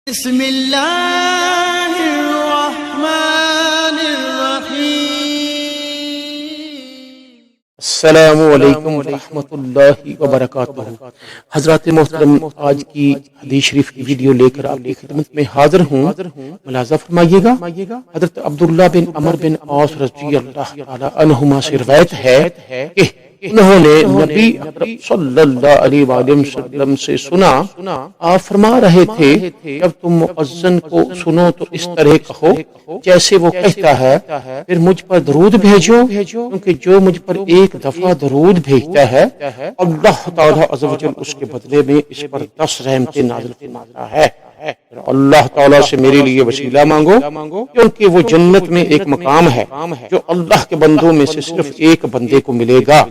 بسم اللہ الرحمن الرحیم۔ السلام علیکم ورحمۃ اللہ وبرکاتہ۔ حضرات محترم، آج کی حدیث شریف کی ویڈیو لے کر آپ کی خدمت میں حاضر ہوں۔ ملاحظہ فرمائیے گا، حضرت عبداللہ بن عمر بن عاص رضی اللہ تعالی عنہما سے روایت ہے کہ انہوں نے نبی اکرم صلی اللہ علیہ وآلہ وسلم سے سنا، آپ فرما رہے تھے جب تم مؤذن کو سنو تو اس طرح کہو جیسے وہ کہتا ہے، پھر مجھ پر درود بھیجو، کیونکہ جو مجھ پر ایک دفعہ درود بھیجتا ہے اللہ تعالیٰ عز و جل اس کے بدلے میں اس پر 10 رحمتیں نازل فرماتا ہے۔ اللہ تعالیٰ سے میرے لیے وسیلہ مانگو، کیونکہ وہ جنت میں ایک مقام ہے جو اللہ کے بندوں میں سے صرف ایک بندے کو ملے گا،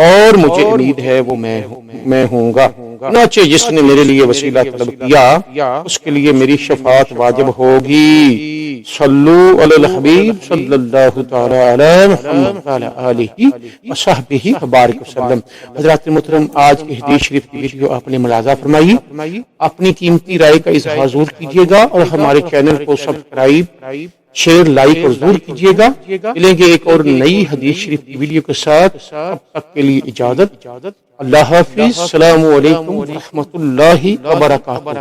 اور مجھے امید ہے وہ میں ہوں گا۔ چنانچہ جس نے میرے لیے وسیلہ طلب کیا اس کے لیے میری شفاعت واجب ہوگی۔ صلو علی الحبیب صلی اللہ تعالی علی محمد وعلی آلہ وصحبہ وبارک وسلم۔ حضرات محترم، آج کی حدیث شریف کی ویڈیو آپ نے ملاحظہ فرمائی، اپنی قیمتی رائے کا اظہار ضرور کیجیے گا، اور ہمارے چینل کو سبسکرائب، شیئر، لائک اور ضرور کیجیے گا۔ ملیں گے ایک اور نئی حدیث شریف کی ویڈیو کے ساتھ، تب تک کے لیے اجازت، اللہ حافظ، السلام علیکم ورحمۃ اللہ وبرکاتہ۔